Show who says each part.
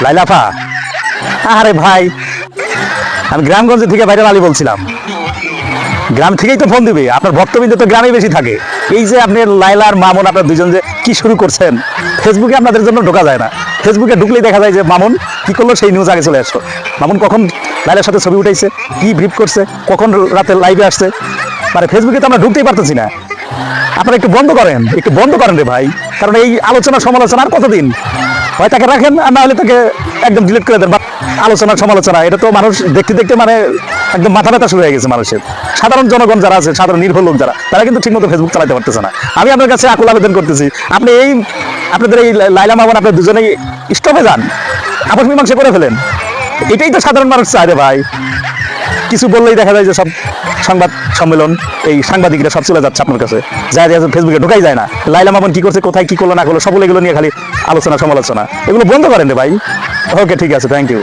Speaker 1: লাইলাফা, আরে ভাই আমি গ্রামগঞ্জ থেকে ভাইরাল আলী বলছিলাম। গ্রাম থেকেই তো ফোন দিবে, আপনার ভক্তবৃন্দ তো গ্রামে বেশি থাকে। এই যে আপনি লাইলা আর মামুন আপনার দুজন যে কি শুরু করছেন, ফেসবুকে আপনাদের জন্য ঢোকা যায় না। ফেসবুকে ঢুকলেই দেখা যায় যে মামুন কি করলো সেই নিউজ আগে চলে আসলো। মামুন কখন লাইলার সাথে ছবি উঠাইছে, কি ব্রিফ করছে, কখন রাতে লাইভে আসছে, মানে ফেসবুকে তো আমরা ঢুকতেই পারতেছি না। আপনারা একটু বন্ধ করেন, একটু বন্ধ করেন রে ভাই। কারণ এই আলোচনা সমালোচনা আর কতদিন, হয় তাকে রাখেন আর না হলে তাকে একদম ডিলিট করে দেন। আলোচনা সমালোচনা এটা তো মানুষ দেখতে দেখতে মানে একদম মাথা ব্যথা শুরু হয়ে গেছে মানুষের। সাধারণ জনগণ যারা আছে, সাধারণ নির্ভর লোক যারা, তারা কিন্তু ঠিকমতো ফেসবুক চালাতে পারতেছে না। আমি আপনার কাছে আকুল আবেদন করতেছি, আপনি এই আপনাদের এই লাইলা মামুন আপনার দুজনেই স্টপে যান, আপস মীমাংসা করে ফেলেন। এটাই তো সাধারণ মানুষ চায় রে ভাই। কিছু বললেই দেখা যায় যে সব সংবাদ সম্মেলন, এই সাংবাদিকরা সব চলে যাচ্ছে আপনার কাছে, যায় ফেসবুকে ঢোকাই যায় না। লাইলা মামুন কি করছে, কোথায় কি করলো না করলো, সকলে এগুলো নিয়ে খালি আলোচনা সমালোচনা। এগুলো বন্ধ করেন রে ভাই। ওকে, ঠিক আছে, থ্যাংক ইউ।